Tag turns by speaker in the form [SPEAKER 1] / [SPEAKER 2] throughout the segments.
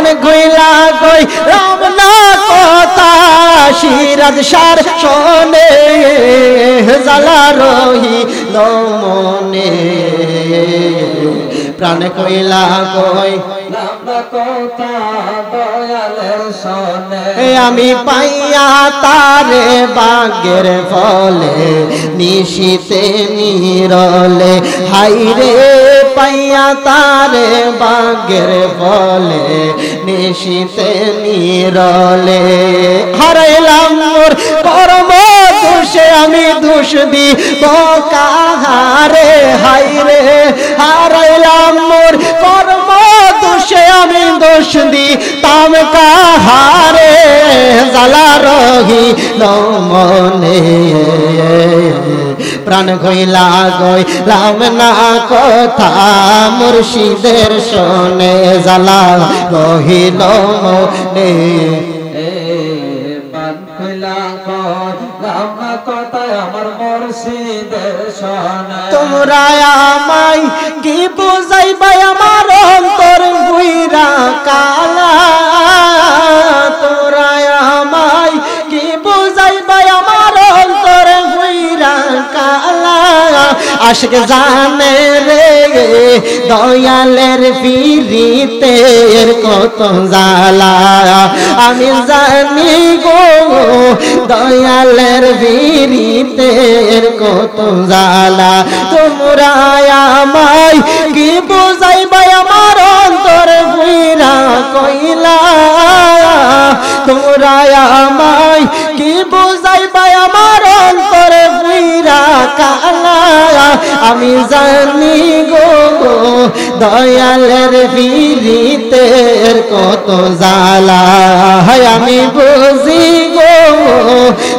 [SPEAKER 1] প্রাণ কইলা কইলাম না কথা সিরাজ সার শোনে জ্বালা রহিল মনে প্রাণ কইলা কইলাম না কথা দয়ালের শোনে আমি পাইয়া তারে বাগের ফলে নিশিতে নিরলে হাইরে পাইয়া তারে বাগের ফলে নিশিতে নিরলে হারাইলাম মোর কর্ম দোষে আমি দোষ দিব কাহারে হাইরে হারাইলাম মোর কর্ম দোষে আমি দোষ দিতাম কাহারে জ্বালা রহিল মনে প্রাণ কইলা কইলাম না কথা মুর্শিদের শোনে জ্বালা রহিল মনে প্রাণ কইলা কইলাম না কথা আমার মুর্শিদের শোনে তোমরা আমায় কি বুঝাইবা আমার অন্তর বুইরা কালা তোমরা আমায় কি বুঝাইবা আমার অন্তর বুইরা কালা আশিক জানে রে দয়ালের পিরিতের কত জ্বালা আমি জানি গো দয়ালের পিরিতের কত জ্বালা তোমরা আমায় কি বুঝাইবা আমার অন্তর বুইরা কইলা তোমরা আমায় কি বুঝাইবা আমার অন্তর বুইরা কালা আমি জানি গো দয়ালের পিরিতের কত জ্বালা আমি বুঝি গো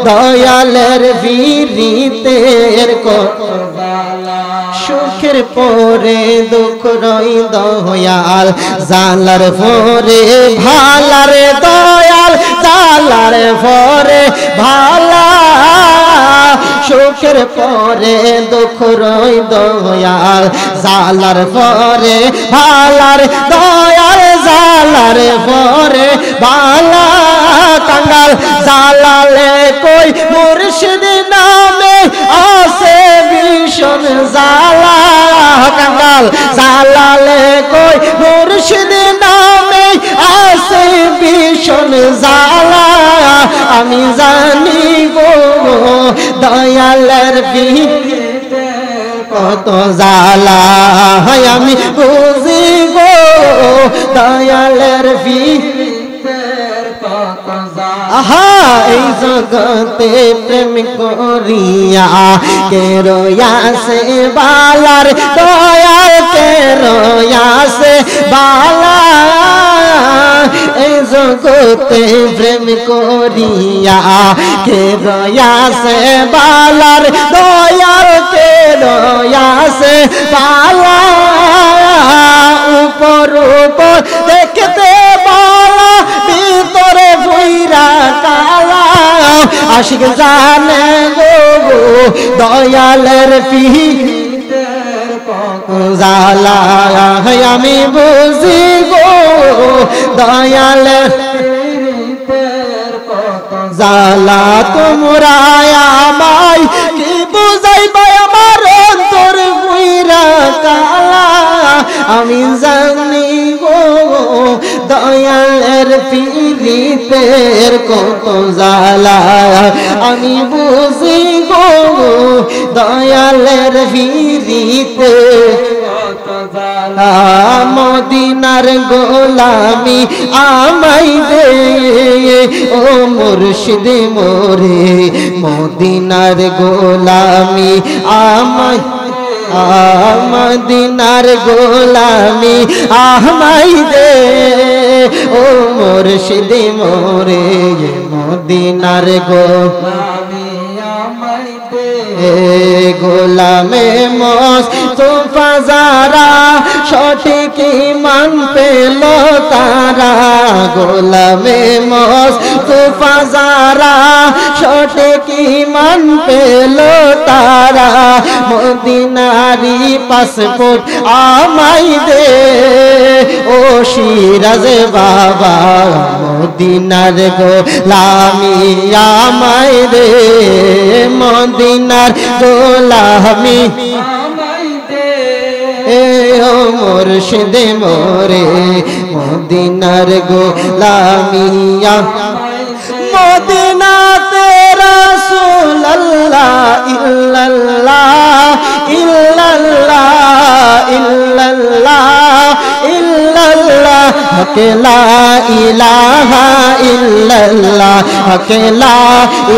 [SPEAKER 1] দয়ালের পিরিতের কত জ্বালা সুখের পরে দুঃখ রই দয়াল জালার পরে ভালার দয়াল জালার পরে ভালা সুখের পরে দুঃখ রই দয়াল জালার পরে ভালার দয়াল জালার পরে ভালা কাঙ্গাল জালালে কই মুর্শিদ নামে আছে ভীষণ জালা কাঙ্গাল জালালে কই মুর্শিদ নামে আছে ভীষণ জালা আমি জানি গো দয়ালের পিরিতে কত জালা আমি বুঝি গো দয়ালের পিরিতে কত জালা আহা এই জগতে প্রেম করিয়া কে রয়াসে বালার দয়াল কে রয়াসে বালা এই জগতে প্রেম করিয়া কে রয়াসে বালার দয়াল কে রয়াসে বালা উপর উপর দেখতে বালা ভিতরে ভুইরা কালা আশিক জানে গো দয়ালের পিরিতের কত জ্বালা আমি বুঝি গো দয়ালের পিরিতের কত জ্বালা তোমরা আমায় কি বুঝাইবা আমার অন্তর বুইরা কালা আমি জানি গো দয়ালের পিরিতের কত জ্বালা আমি বুঝি গো দয়ালের পিরিতে কত জ্বালা মদিনার গোলামি আমায় দে ও মুর্শিদ মোরে মদিনার গোলামি আমায় মদিনার গোলামি আমায় দে ও মুর্শিদ মোরে মদিনার গোলামি আমায় দে গোলামে মুস্তাফা যারা সঠিক ঈমান পেল তারা গোলামে মুস্তাফা যারা সঠিক ঈমান পেল তারা মদিনারি পাসপোর্ট আমায় দে ও সিরাজ বাবা মদিনার গোলামি আমায় দে মদিনার গোলামি ও মুর্শিদ মোরে মদিনার গোলামিয়া মদিনা তেরা রাসূলুল্লাহ ইল্লাল্লাহ ইল্লাল্লাহ ইল্লাল্লাহ ইল্লাল্লাহ হক লা ইলাহা ইল্লাল্লাহ হক লা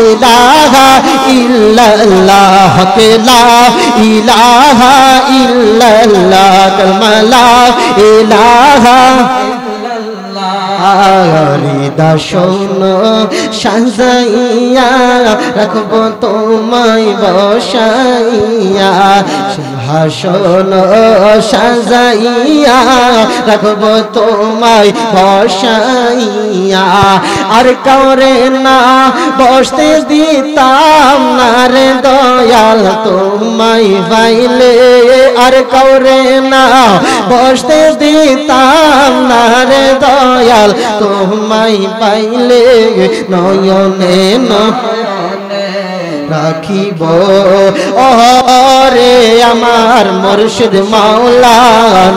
[SPEAKER 1] ইলাহা ইল্লাল্লাহ হক লা ইলাহা ইল্লাল্লাহ কালমা লা ইলাহা হৃদা শোনো সাজাইয়া রাখবো তোমায় বসাইয়া সিংহাসন সাজাইয়া রাখবো তোমায় বসাইয়া আর কাউরে না বসতে দিতাম না রে দয়াল তোমায় পাইলে আর কাউরে না বসতে দিতাম না রে দয়াল তোমায় পাইলে নয়নে নয়নে রাখিব ওরে আমার মুর্শিদ মাওলা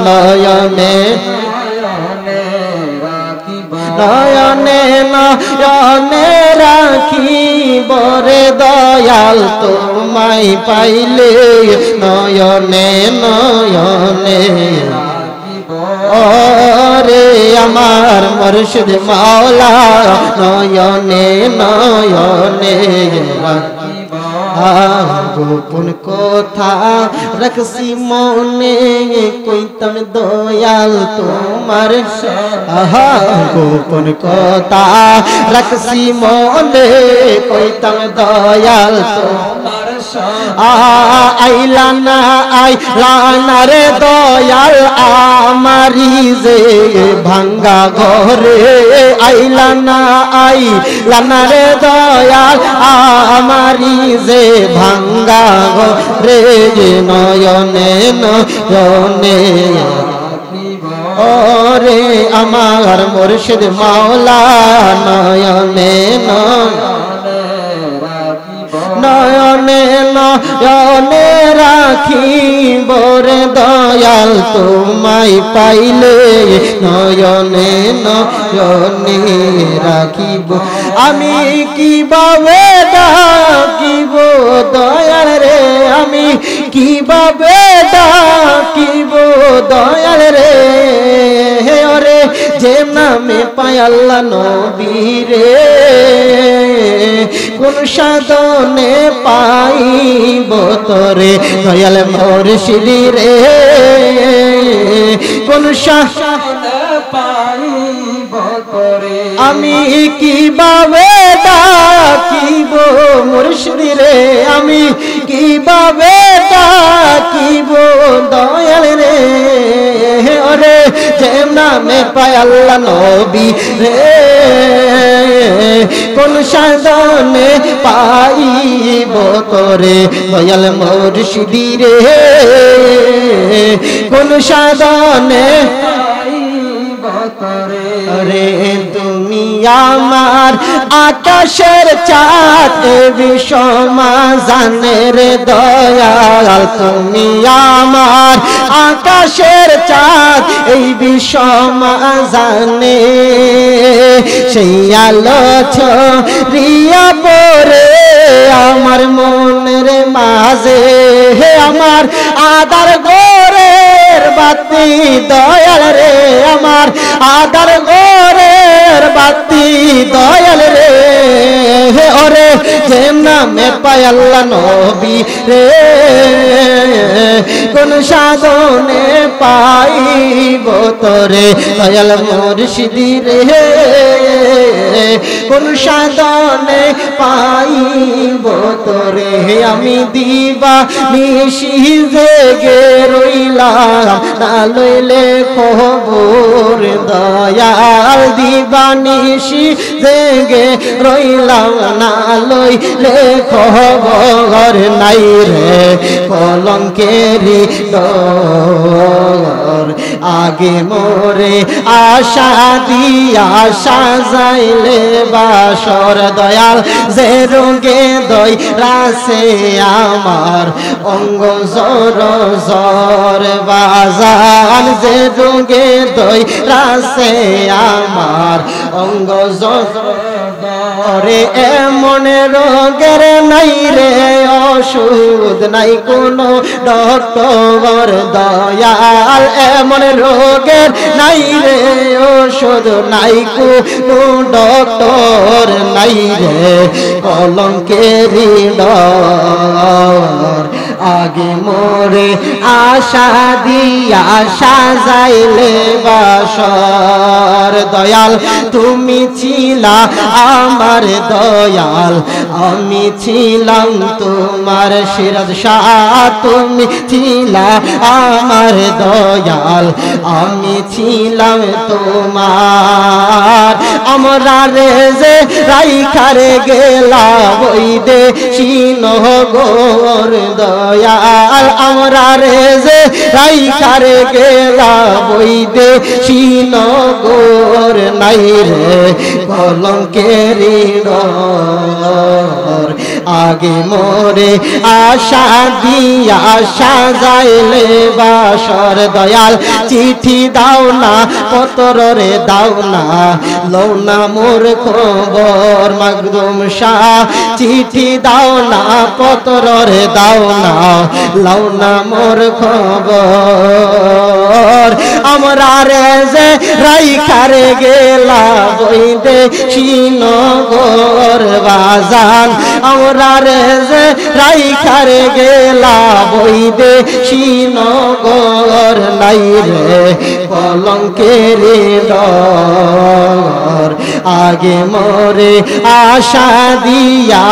[SPEAKER 1] নয়নে নয়নে নয়নে রাখিব রে দয়াল তোমায় পাইলে নয়নে নয়নে ওরে আমার মুর্শিদ মাওলা নয়নে নয়নে গোপন কথা রাখছি মনে কইতাম দয়াল তোমার গোপন কথা রাখছি মনে কইতাম দয়াল তোমার আইলানা আইলানা রে দয়াল আমারি যে ভাঙ্গা ঘরে আইলানা আইলানা রে দয়াল আমারি যে ভাঙ্গা ঘরে নয়নে নয়নে ওরে আমার মুর্শিদ মাওলা নয়নে নয়নে নয়নে রাখিব রে দয়াল তোমায় পাইলে নয়নে নয়নে রাখিব আমি কিভাবে ডাকিব দয়াল রে আমি কিভাবে ডাকিব দয়াল রে ওরে যে নামে পায় আল্লাহ নবী রে কোন সাধনে পাইব তোরে দয়াল মুর্শিদ রে কোন সাধনে পাইব তোরে আমি কিভাবে ডাকিব মুর্শিদ রে আমি কিভাবে ডাকিব দয়াল রে ওরে যে নামে পায় আল্লাহ নবী রে কোন সাধনে পাইব তোরে দয়াল মুর্শিদ রে কোন সাধনে পাইব তোরে রে তুমি আমার আকাশের চাঁদ বিশ্বমা জানে রে দয়াল তুমি আমার আকাশের চাঁদ এই বিশ্বমা জানে সেই আলো ছড়িয়া পড়ে আমার মনের মাঝে আমার আদার গোরের বাতি দয়াল রে আমার আদার গোরের বাতি দয়াল রে ওরে যে নামে পায় আল্লাহ নবী রে কোন সাধনে পাইব তোরে দয়াল মুর্শিদ রে কোন সাধনে পাইব তোরে আমি দিবা নিশি জেগে রইলাম না লইলে খবর দয়াল দিবানিশি জেগে রইলাম না লইলে খবর নাই রে কলঙ্কেরি ডর আগে মোরে আশা দিয়া সাজাইলে বাসর দয়াল যে রোগে দই রাসে আমার অঙ্গ জর জর বাজান যে রোগে দই রাসে আমার অঙ্গ জর রে এমন রোগের নাই রে ওষুধ নাই কোনো ডক্টর দয়াল এমন রোগের নাই রে ওষুধ নাই কোনো ডক্টর নাই রে কলঙ্কেরি ডর আগে মোরে আশা দিয়া সাজাইলে বাসর দয়াল তুমি ছিলা আমার দয়াল আমি ছিলাম তোমার সিরাজ শাহ তুমি ছিলা আমার দয়াল আমি ছিলাম তোমার আমরা রে যে রাইখারে গেলা ওই দেশি নহগর দয়াল আমরা রে যে রাইখারে গেলা ওই দেশি নহগর নাই রে কলঙ্কেরি ডর আগে মোরে আশা দিয়া সাজাইলে বাসর দয়াল চিঠি দাও না পত্র রে দাও না লও না মোর খবর মাকদুম শাহ চিঠি দাও না পত্র রে দাও না লও না মোর খবর আমরা রে যে রাইখারে গেলা বই দেশি নগর বাজান আমরা রে যে রাইখারে গেলা বই দেশি নগর নাই রে কলঙ্কেরি ডর আগে মোরে আশা দিয়া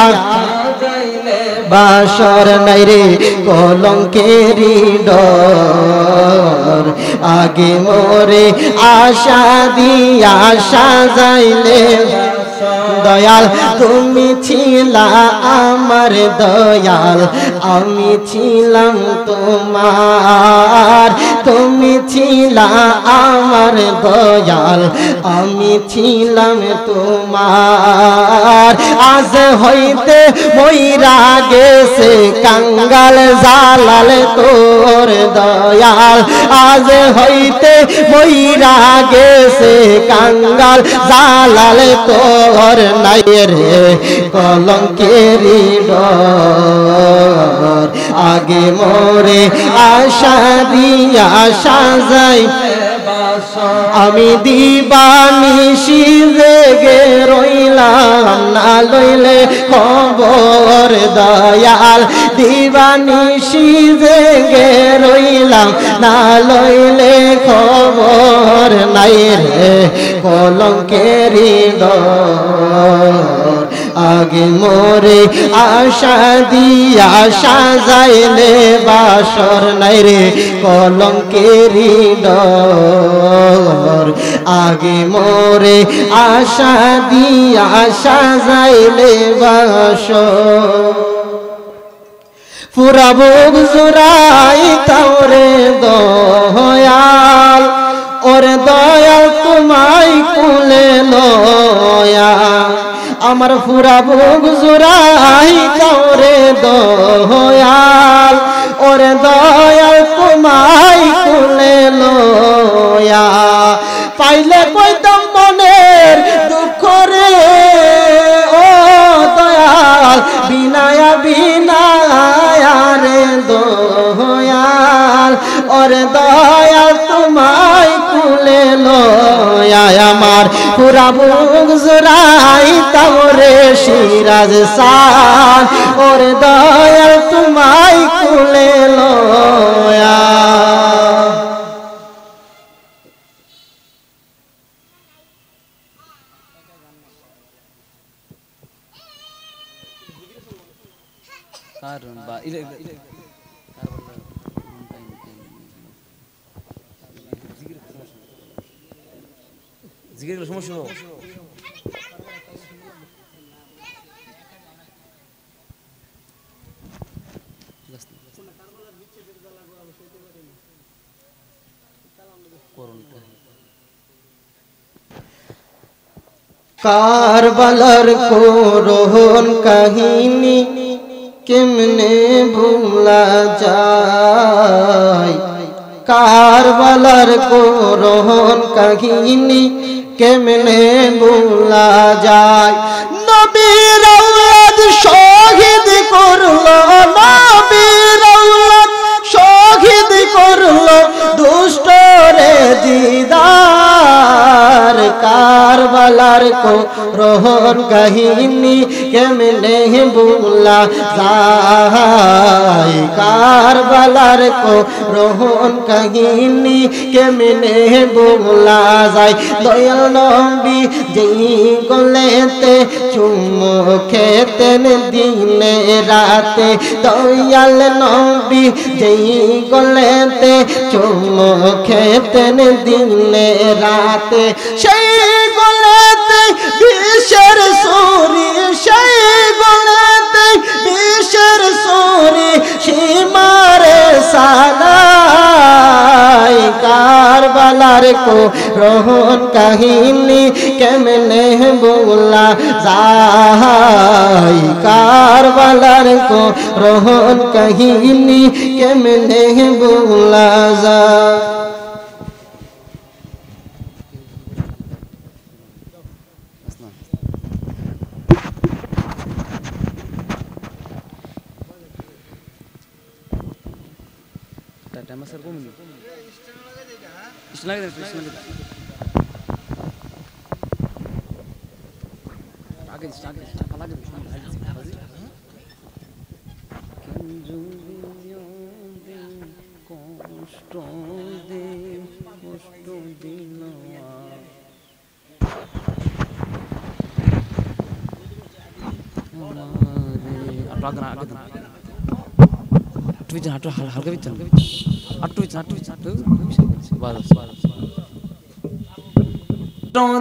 [SPEAKER 1] বাসর নাই রে কলঙ্কেরি ডর আগে মোরে আশা দিয়া সাজাইলে দয়াল তুমি ছিলা আমার দয়াল আমি ছিলাম তোমার তুমি ছিলা আমার দয়াল আমি ছিলাম তোমার আজ হইতে মইরা গেছে কাঙ্গাল জালাল তোর দয়াল আজ হইতে মইরা গেছে কাঙ্গাল জালাল তোর নাই রে কলঙ্কেরি ডর আগে মোরে আশা দিয়া সাজাই আমি দিবানিশি জেগে রইলাম না লইলে খবর দয়াল দিবানিশি জেগে রইলাম না লইলে খবর নাই রে কলঙ্কেরি ডর আগে মোরে আশা দিয়া সাজাইলে বাসর নাই রে কলঙ্কেরি ডর আগে মোরে আশা দিয়া সাজাইলে বাসর পুরা বুক জুড়াই তাওরে দয়াল ওরে দয়াল তোমায় কুলে লয়া আমার পুরা বুক জুড়াই তাওরে দয়াল ওরে দয়াল তোমায় কুলে লয়া পাইলে কইতাম মনের দুঃখ রে ও দয়াল বিনায়া বিনায়া রে দয়াল ওরে দয়াল তোমায় কুলে লয়া আমার পুরা বুক জুড়াই তাওরে সিরাজ শাহ ওরে দয়াল তোমায় কুলে লয়া
[SPEAKER 2] জিকির সমস্যা
[SPEAKER 1] কারবালার করুণ কাহিনী কেমনে ভুলা যায়, কারবালার করুণ কাহিনী কেমনে ভুলা যায়। নবীর আওলাদ শহীদ করলো, নবীর আওলাদ শহীদ করলো দুষ্টরে দিদার। কারবালার করুণ কাহিনী কেমনে ভুলা যায়, কারবালার করুণ কাহিনী কেমনে ভুলা যায়। দয়াল নবী যেই গলেতে চুমু খেতেন দিনে রাতে, দয়াল নবী যেই গলেতে চুমু খেতেন দিনে রাতে, সেই গলেতে বিষের সুরি, সেই গলেতে বিষের সুরি সীমারে সানাই। কারবালার করুণ কাহিনী কেমনে ভুলা যায়, কারবালার করুণ কাহিনী কেমনে ভুলা যায়।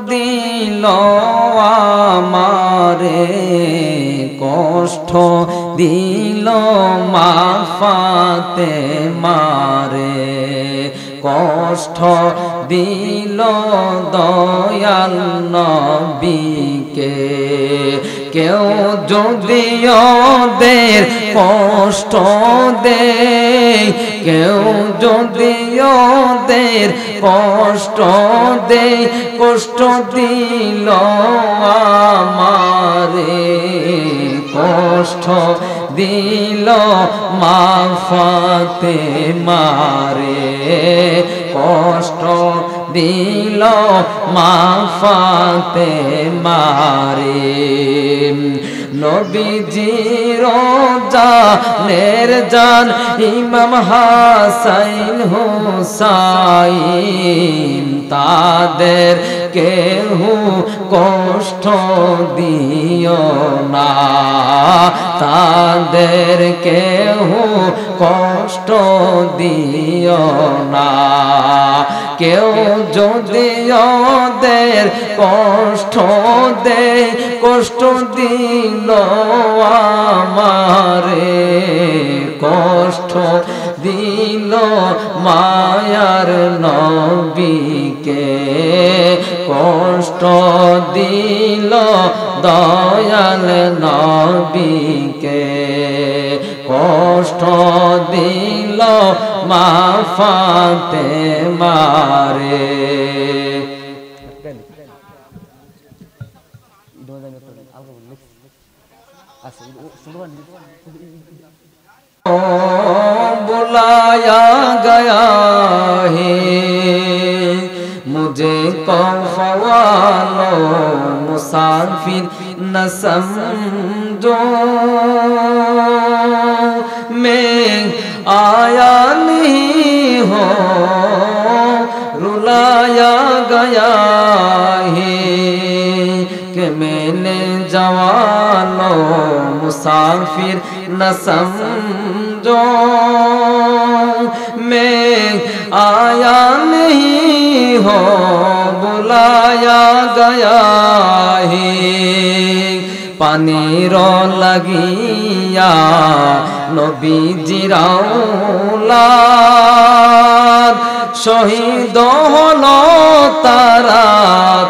[SPEAKER 2] দিল আমারে কষ্ট দিল মা ফাতেমারে, কষ্ট দিল দয়াল নবীকে। কেউ যদি ওদের কষ্ট দেয়, কেউ যদি ওদের কষ্ট দেয়, কষ্ট দিল আমারে, কষ্ট দিল মা ফাতেমারে, কষ্ট দিল মা ফাতেমারে। নবীজির জানের জান ইমাম হাসাইন হুসাইন, তাদের কেহ কষ্ট দিও না, তাদের কেহ কষ্ট দিও না। কেউ যদি ওদের কষ্ট দেয়, কষ্ট দিল আমারে, কষ্ট দিল মায়ার নবীকে, কষ্ট দিল দয়াল নবীকে, কষ্ট দিল মা ফাতেমারে। बुलाया गया है मुझे कौफवालो मुसाफिर न समझो, मैं आया नहीं हो रुलाया गया है कि मैंने जवानो मुसाफिर न समझो, मैं आया नहीं हो भुलाया गया है पानीर लागिया नबीजिर औलाद शहीद हलो तारा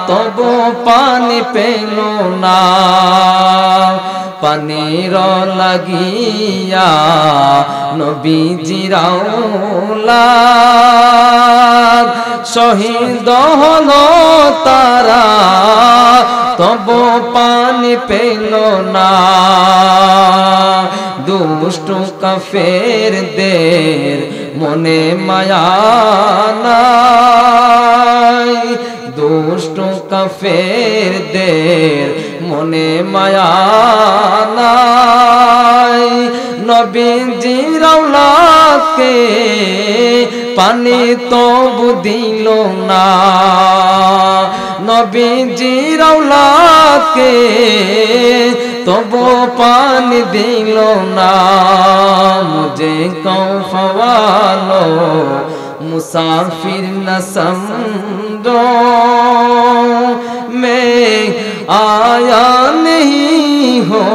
[SPEAKER 2] तबु पानी पेल ना पानीर लागिया नबीजिर औलाद शहीद हलो तारा तबु पानी पेल ना दुष्ट काफेर देर मने माया नाई दुष्ट काफेर देर मने माया नाई नबीजिर औलादके पानी तबु दिल ना नबीजिर औलादके तबु पानी दिल ना मुझे कौफ वालो मुसाफिर न समझो मैं आया नहीं हो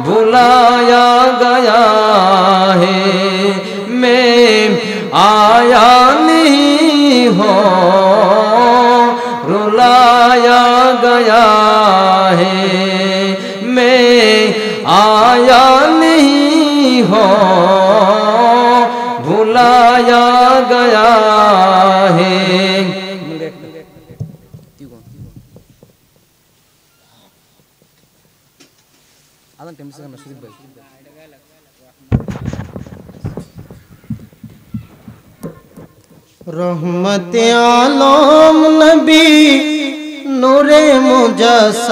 [SPEAKER 2] भुलाया गया है मैं आया नहीं हो रुलाया गया है मैं आया नहीं हो भुलाया गया है
[SPEAKER 1] रहमते आलम नबी नूरे मुजस्सम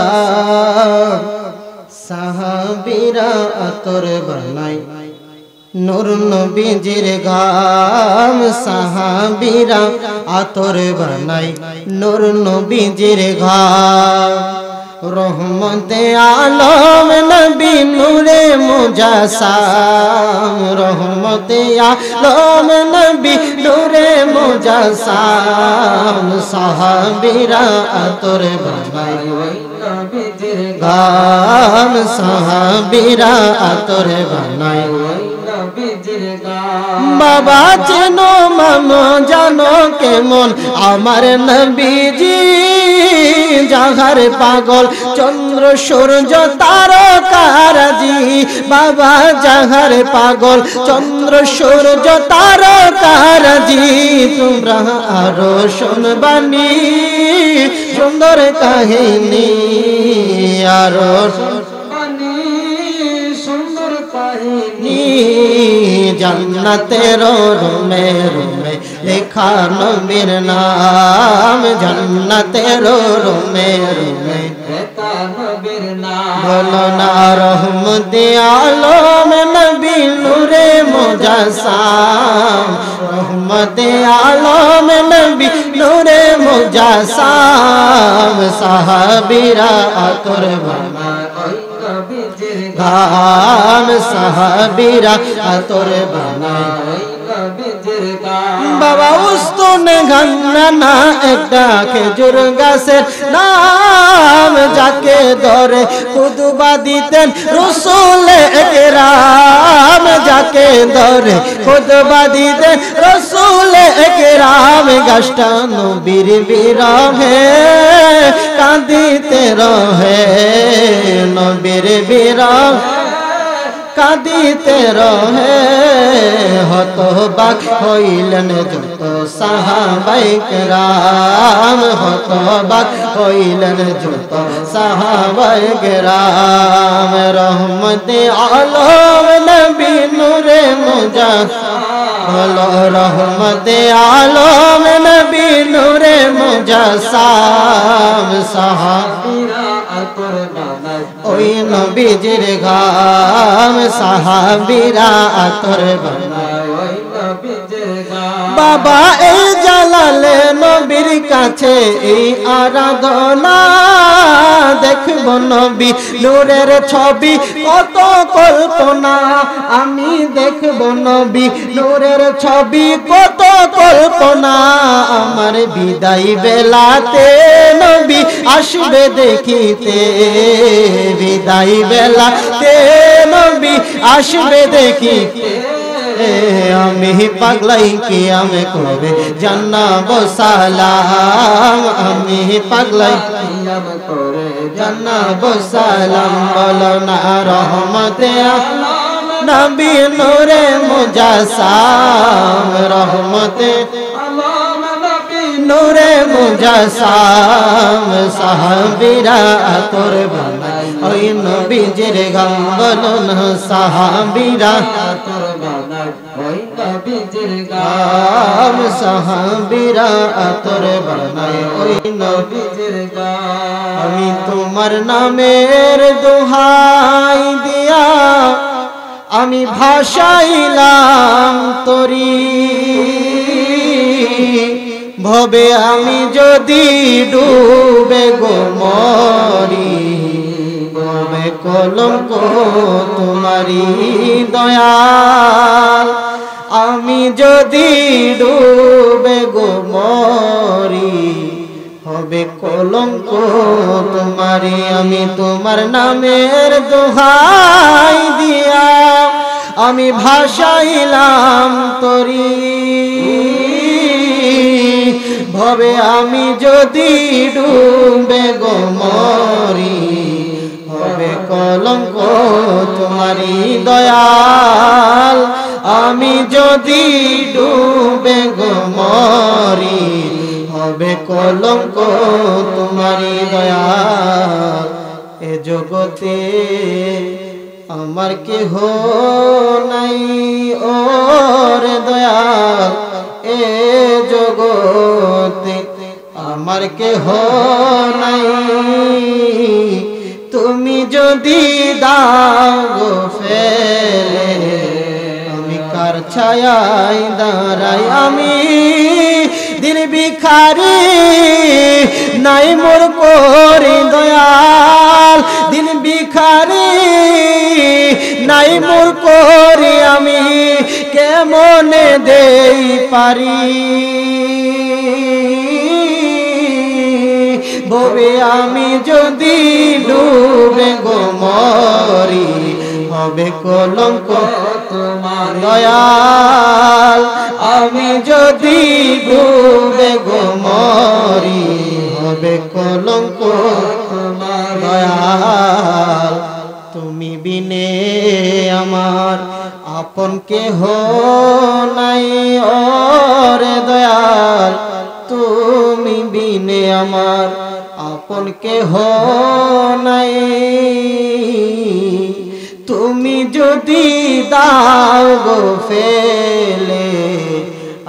[SPEAKER 1] साहाबीरा अतर बनाई नूर नबीजिर गाम साहाबीरा अतर बनाई नूर नबीजिर गाम रहमते आलम नबी नूरे मुजस्सम रहमते आलम नबी नूरे मुजस्सम साहाबीरा अतर बनाई गाम साहाबीरा अतर बनाई बाबा चेनो मानो जानो केमन आमार नबीजी जागार पागल चंद्र सूरज तारकाराजी बाबा जागार पागल चंद्र सूरज तारकाराजी তোমরা আরো শুনবানি সুন্দর কাহিনী আরো जन्नतेर रूमे रूमे लिखा नबीर नाम जन्नतेर रूमे रूमे लिखा नबीर नाम बोलो ना रहमते आलम नबी नूरे मुजस्सम रहमते आलम नबी नूरे मुजस्सम साहाबीरा अतर बनाई गाम साहाबीरा अतर बनाई बाबा उस्तुने गन्ना एकटा खेजुर गाছের नाम जाके धरे खुतबा दितेन रसूल एकराम जाके धरे खुतबा दितेन रसूल एकराम गाছটা নবীর বিরহে কাঁদিতে রহে নবীর বিরহে কাঁদিতে রহে হতবাক হইলেন যত সাহাবায়ে কেরাম হতবাক হইলেন যত সাহাবায়ে কেরাম রহমতে আলম নবী নূরে মুজস্সম রহমতে আলম নবী নূরে মুজস্সম সাহাবীরা আতর বানাই ওই নবীজির গাম সাহাবীরা আতর বানাই ওই নবীজির গাম বাবা এই জালালে নবীর কাছে এই আরাধনা দেখব নবী নূরের ছবি কত কল্পনা আমি দেখব নবী নূরের ছবি কত কল্পনা আমার বিদায় বেলাতে নবী আসবে দেখিতে বিদায় বেলাতে নবী আসবে দেখিতে আমি পাগলাই কি আমি কবে জান্নাব সালাম আমি পাগলাই কি আমি কবে জান্নাব সালাম বলো না রহমতে নবী নূরে মুজাসাম রহমতে নূরে মুজাসাম সাহাবীরা তোর বানাই ওই নবীজির গান বলো না সাহাবীরা তোর বানাই ওই নবীজির গান সাহাবীরা তোর বানাই ওই নবীজির গান আমি তোমার নামের দোহাই দিয়া আমি ভাসাইলাম তরি ভবে আমি যদি ডুবে গো মরি ভবে কলঙ্ক তোমারি দয়াল আমি যদি ডুবে গো মরি হবে কলঙ্ক তোমারি আমি তোমার নামের দোহাই দিয়া আমি ভাসাইলাম তরি ভবে আমি যদি ডুবে গো মরি হবে কলঙ্ক তোমারি দয়াল আমি যদি ডুবে গো মরি হবে কলঙ্ক তোমারি দয়াল এ জগতে আমার কেহ নাই ওরে দয়াল এ জগতে আমার কেহ নাই তুমি যদি দাও ফেলে আমি কার ছায়ায় দাঁড়াই আমি দিন ভিখারি নাই মোর করে দয়াল দিন ভিখারি নাই মোর করে আমি কেমনে দেই পারি ভবে আমি যদি ডুবে গো মরি হবে কলঙ্ক তোমার দয়াল আমি যদি ডুবে গো মরি হবে কলঙ্ক তোমার দয়াল তুমি বিনে আমার আপন কেহ নাই ওরে দয়াল তুমি বিনে আমার আপন কেহ নাই তুমি যদি দাও গো ফেলে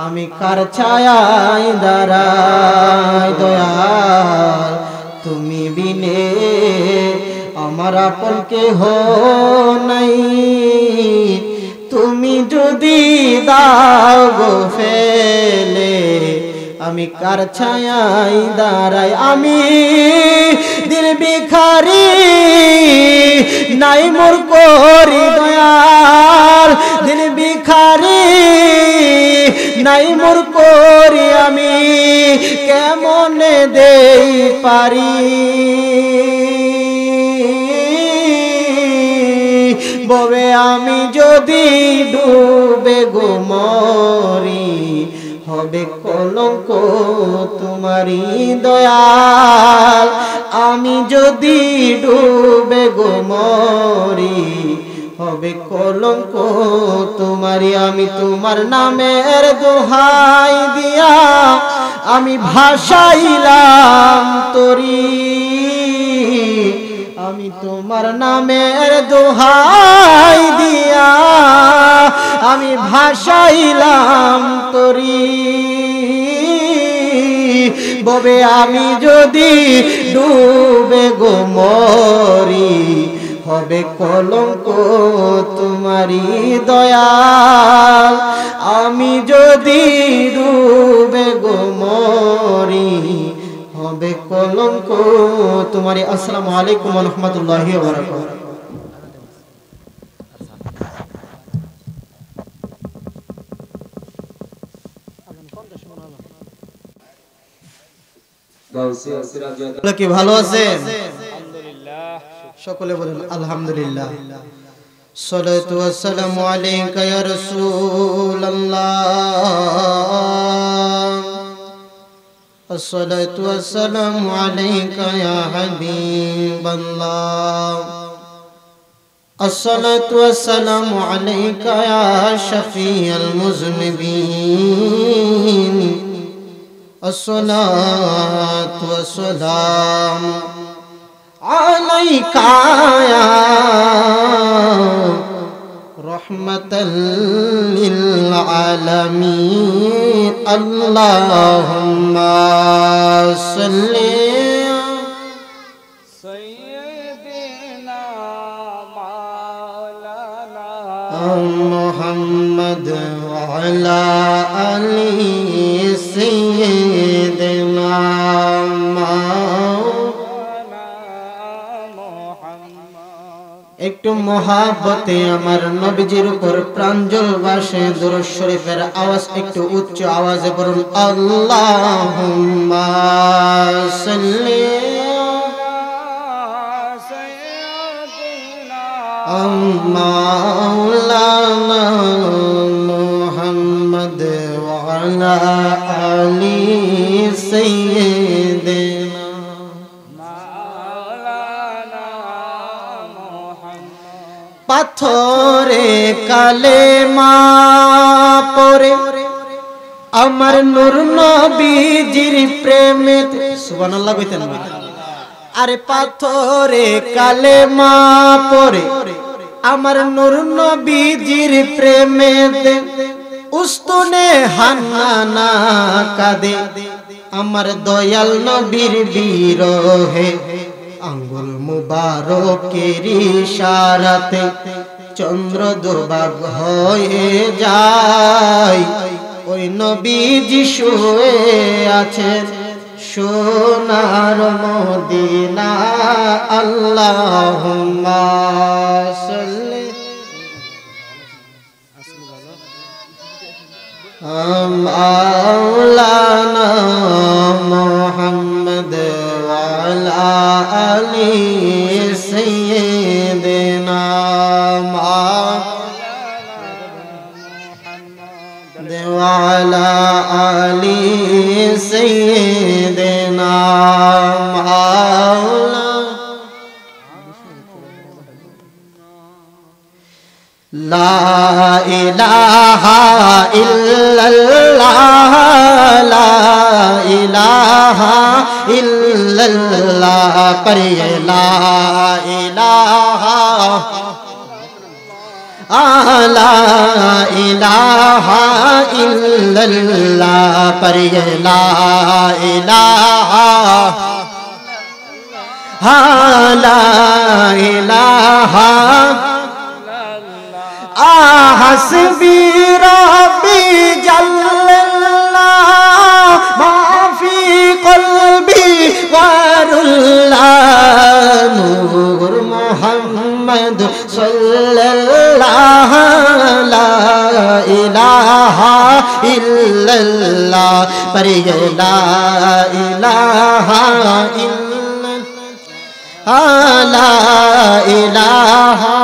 [SPEAKER 1] আমি কার ছায়ায় দাঁড়াই দয়াল তুমি বিনে আমার আপন কেহ নাই তুমি যদি দাও গো ফেলে আমি কার ছায়ায় দাঁড়াই আমি দিন ভিখারি নাই মোর করি দয়াল দিন ভিখারি নাই মোর করি আমি কেমনে দেই পারি ববে আমি যদি ডুবে গো মরি হবে কলঙ্ক তোমারি দয়াল আমি যদি ডুবে গো মরি হবে কলঙ্ক তোমারি আমি তোমার নামের দোহাই দিয়া আমি ভাসাইলাম তরি আমি তোমার নামের দোহাই দিয়া আমি ভাসাইলাম তরি ববে আমি যদি ডুবে গো মরি হবে কলঙ্ক তোমারি দয়াল আমি যদি ডুবে গো মরি হবে কলঙ্ক তোমারই। আসসালামু আলাইকুম ওয়া রাহমাতুল্লাহি ওয়া বারাকাতুহু। কি ভালো আছেন? সকলে বলেন আলহামদুলিল্লাহ। সালাতু ওয়াসসালামু আলাইকা ইয়া রাসূলুল্লাহ, আসসালাতু ওয়াসসালামু আলাইকা ইয়া হাবিবাল্লাহ, আসসালাতু ওয়াসসালামু আলাইকা ইয়া শাফিয়াল মুযনিবিন, আসসালাতু ওয়াসসালামু আলাইকা ইয়া রাহমাতাল লিল আলামিন। আল্লাহুম্মা সাল্লি সাইয়্যিদিনা মাওলানা মুহাম্মদ ওয়া আলা আলি সাইয়্যিদিনা একটু মহাব্বতে আমার নবীজির উপর প্রাঞ্জল বাসে দুরূদ শরীফের আওয়াজ একটু উচ্চ আওয়াজে বলুন আল্লাহুম্মা সাল্লি মাওলানা মুহাম্মদ ওয়া আলা আলি সাইয়্যিদিনা। পাথরে কালেমা পড়ে আমার নূর নবীজির প্রেমে, সুবহানাল্লাহ কইতেন না? আরে পাথরে কালেমা পড়ে আমার নূর নবীজির প্রেমে উস্তুনে হান্নানা কাঁদে আমার দয়াল নবীর বিরহে। আঙ্গুল মুবারকের ইশারাতে চন্দ্র দুর্বাগ হয়ে যায়, ওই নবীজি শুয়ে আছেন সোনার মদিনা। আল্লাহুম্মা সাল্লি মাওলানা মুহাম্মদ ওয়া আলা আলি সাইয়্যিদিনা মুহাম্মদ ওয়া আলা আলি সাইয়্যিদিনা মাওলানা। লা ইলাহা ইল্লাল্লাহ, লা ইলাহা ইল্লাল্লাহ, পড়িয়ে লা ইলাহা, লা ইলাহা ইল্লাল্লাহ, পড়িয়ে লা ইলাহা, লা ইলাহা। হাসবি রাব্বি জাল্লাল্লাহ মা ফি কলবি ওয়ারুল্লাহ, নূর মুহাম্মদ সাল্লাল্লাহ, লা ইলাহা ইল্লাল্লাহ, পড়িয়ে লা ইলাহা ইল্লাল্লাহ, লা ইলাহা,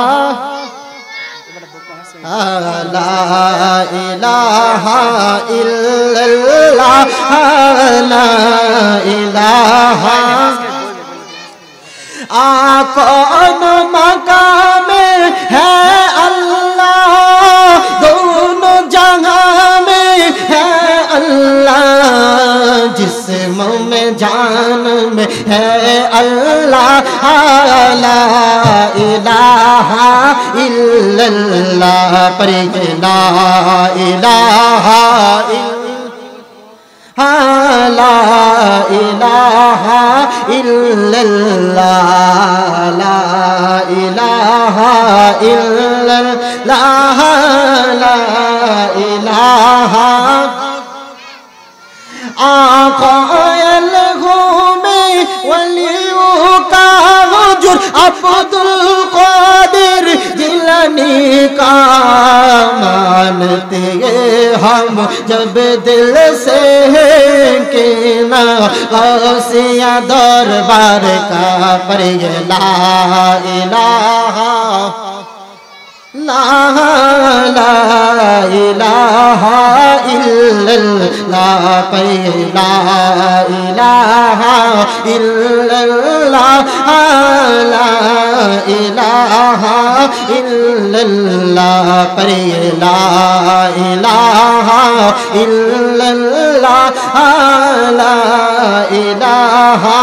[SPEAKER 1] লা ইলাহা ইল্লাল্লাহ, লা ইলাহা। কौन मकामे है अल्लाह, दोनों जहां में है अल्लाह, जिस्म में जान में है अल्लाह, ला इलाहा इल्लल्लाह, पर ला इलाहा ला इलाहा इल्लल्लाह, ला इलाहा इल्लल्लाह, ला इलाहा। आक़ायल घूम वलियों का हुजूर अब्दुल कादिर जिलानी का मानते हम जब दिल से कि ना गौसिया दरबार का पर ये ला इलाहा इल्लल्लाह पे ला इलाहा इल्लल्लाह ला इलाहा इल्लल्लाह पे ला इलाहा इल्लल्लाह ला इलाहा